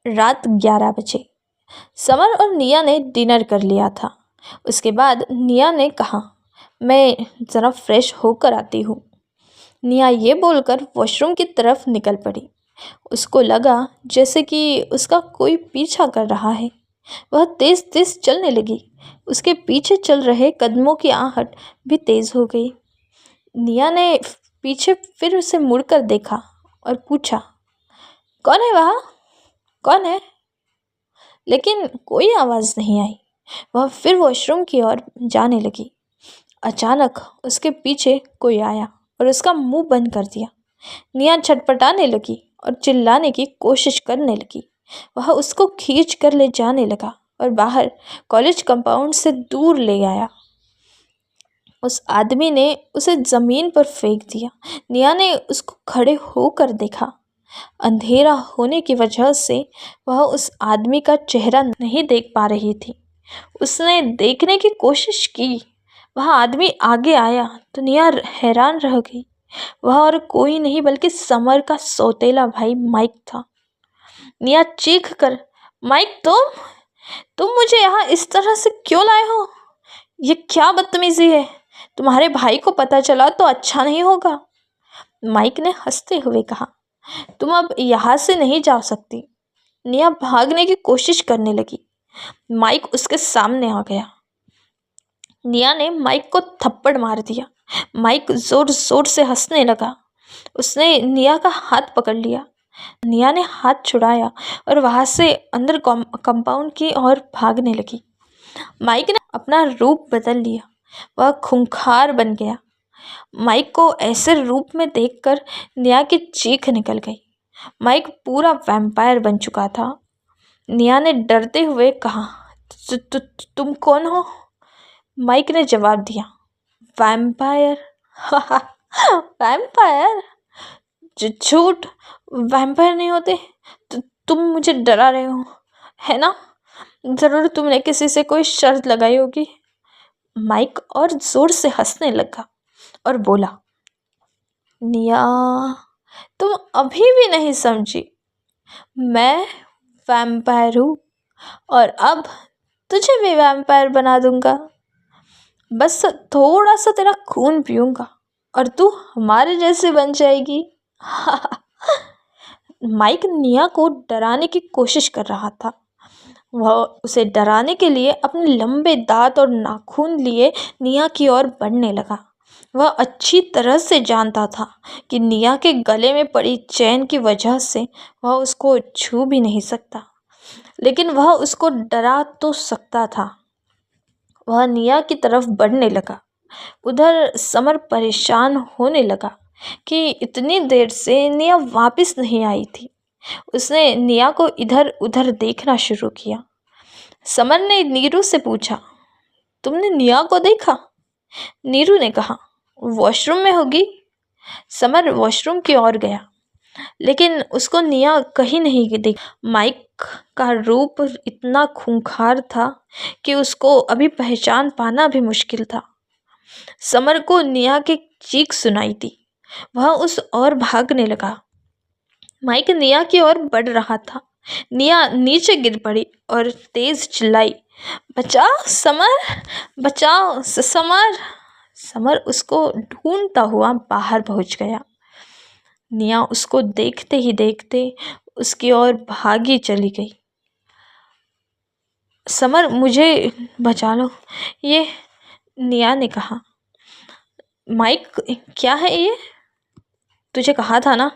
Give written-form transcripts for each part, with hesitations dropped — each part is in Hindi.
रात 11 बजे। समर और निया ने डिनर कर लिया था। उसके बाद निया ने कहा, मैं ज़रा फ्रेश होकर आती हूँ। निया ये बोलकर वॉशरूम की तरफ निकल पड़ी। उसको लगा जैसे कि उसका कोई पीछा कर रहा है। वह तेज़ तेज़ चलने लगी। उसके पीछे चल रहे कदमों की आहट भी तेज़ हो गई। निया ने पीछे फिर उसे मुड़कर देखा और पूछा, कौन है वहाँ? कौन है? लेकिन कोई आवाज़ नहीं आई। वह फिर वॉशरूम की ओर जाने लगी। अचानक उसके पीछे कोई आया और उसका मुंह बंद कर दिया। निया छटपटाने लगी और चिल्लाने की कोशिश करने लगी। वह उसको खींच कर ले जाने लगा और बाहर कॉलेज कंपाउंड से दूर ले आया। उस आदमी ने उसे ज़मीन पर फेंक दिया। निया ने उसको खड़े होकर देखा। अंधेरा होने की वजह से वह उस आदमी का चेहरा नहीं देख पा रही थी। उसने देखने की कोशिश की। वह आदमी आगे आया तो निया हैरान रह गई। वह और कोई नहीं बल्कि समर का सौतेला भाई माइक था। निया चीख कर, माइक तुम मुझे यहाँ इस तरह से क्यों लाए हो? ये क्या बदतमीजी है? तुम्हारे भाई को पता चला तो अच्छा नहीं होगा। माइक ने हंसते हुए कहा, तुम अब यहाँ से नहीं जा सकती। निया भागने की कोशिश करने लगी। माइक उसके सामने आ गया। निया ने माइक को थप्पड़ मार दिया। माइक जोर जोर से हंसने लगा। उसने निया का हाथ पकड़ लिया। निया ने हाथ छुड़ाया और वहाँ से अंदर कंपाउंड की ओर भागने लगी। माइक ने अपना रूप बदल लिया। वह खूंखार बन गया। माइक को ऐसे रूप में देखकर निया की चीख निकल गई। माइक पूरा वैम्पायर बन चुका था। निया ने डरते हुए कहा, तुम कौन हो? माइक ने जवाब दिया, वैम्पायर। वैम्पायर? झूठ, वैम्पायर नहीं होते। तुम मुझे डरा रहे हो, है ना? ज़रूर तुमने किसी से कोई शर्त लगाई होगी। माइक और ज़ोर से हंसने लगा और बोला, निया, तुम अभी भी नहीं समझी। मैं वैम्पायर हूँ और अब तुझे भी वैम्पायर बना दूंगा। बस थोड़ा सा तेरा खून पीऊंगा और तू हमारे जैसे बन जाएगी। माइक निया को डराने की कोशिश कर रहा था। वह उसे डराने के लिए अपने लंबे दांत और नाखून लिए निया की ओर बढ़ने लगा। वह अच्छी तरह से जानता था कि निया के गले में पड़ी चैन की वजह से वह उसको छू भी नहीं सकता, लेकिन वह उसको डरा तो सकता था। वह निया की तरफ बढ़ने लगा। उधर समर परेशान होने लगा कि इतनी देर से निया वापस नहीं आई थी। उसने निया को इधर उधर देखना शुरू किया। समर ने नीरू से पूछा, तुमने निया को देखा? नीरू ने कहा, वॉशरूम में होगी। समर वॉशरूम की ओर गया, लेकिन उसको निया कहीं नहीं दिखी। माइक का रूप इतना खूंखार था कि उसको अभी पहचान पाना भी मुश्किल था। समर को निया की चीख सुनाई दी। वह उस ओर भागने लगा। माइक निया की ओर बढ़ रहा था। निया नीचे गिर पड़ी और तेज चिल्लाई, बचाओ समर, बचाओ समर। समर उसको ढूंढता हुआ बाहर पहुंच गया। निया उसको देखते ही देखते उसकी ओर भागी चली गई। समर, मुझे बचा लो, ये, निया ने कहा। माइक, क्या है ये? तुझे कहा था ना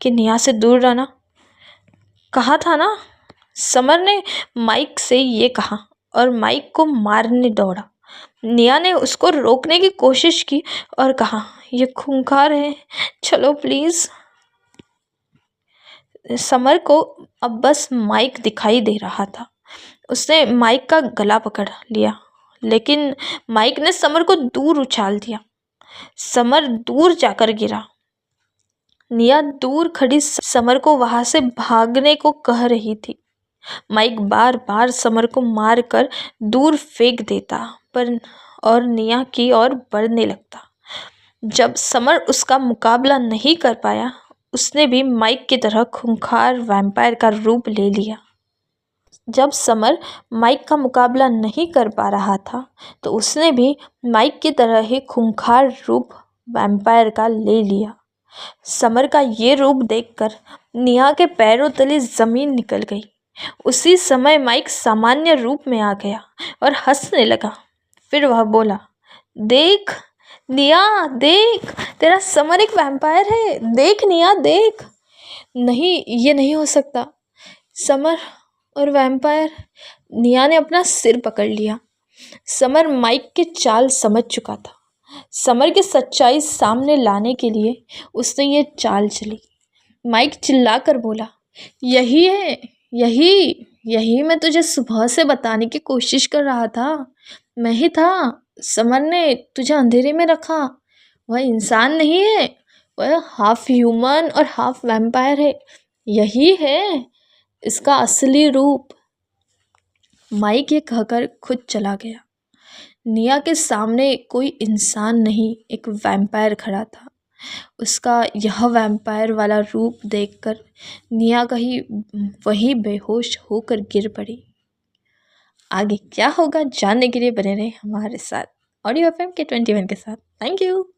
कि निया से दूर रहना, कहा था ना। समर ने माइक से ये कहा और माइक को मारने दौड़ा। निया ने उसको रोकने की कोशिश की और कहा, ये खूंखार है, चलो प्लीज़। समर को अब बस माइक दिखाई दे रहा था। उसने माइक का गला पकड़ लिया, लेकिन माइक ने समर को दूर उछाल दिया। समर दूर जाकर गिरा। निया दूर खड़ी समर को वहां से भागने को कह रही थी। माइक बार बार समर को मारकर दूर फेंक देता पर और निया की ओर बढ़ने लगता। जब समर उसका मुकाबला नहीं कर पाया, उसने भी माइक की तरह खूंखार वैम्पायर का रूप ले लिया। जब समर माइक का मुकाबला नहीं कर पा रहा था तो उसने भी माइक की तरह ही खूंखार रूप वैम्पायर का ले लिया। समर का ये रूप देखकर निया के पैरों तले ज़मीन निकल गई। उसी समय माइक सामान्य रूप में आ गया और हंसने लगा। फिर वह बोला, देख निया, देख, तेरा समर एक वैम्पायर है। देख निया, देख। नहीं, ये नहीं हो सकता। समर और वैम्पायर। निया ने अपना सिर पकड़ लिया। समर माइक के चाल समझ चुका था। समर की सच्चाई सामने लाने के लिए उसने ये चाल चली। माइक चिल्लाकर बोला, यही है, यही यही मैं तुझे सुबह से बताने की कोशिश कर रहा था। मैं ही था। समर ने तुझे अंधेरे में रखा। वह इंसान नहीं है, वह हाफ ह्यूमन और हाफ वैम्पायर है। यही है इसका असली रूप। माइक ये कहकर खुद चला गया। निया के सामने कोई इंसान नहीं, एक वैम्पायर खड़ा था। उसका यह वैम्पायर वाला रूप देखकर निया कहीं वही बेहोश होकर गिर पड़ी। आगे क्या होगा जानने के लिए बने रहे हमारे साथ ऑडियो FM के 21 के साथ। Thank you.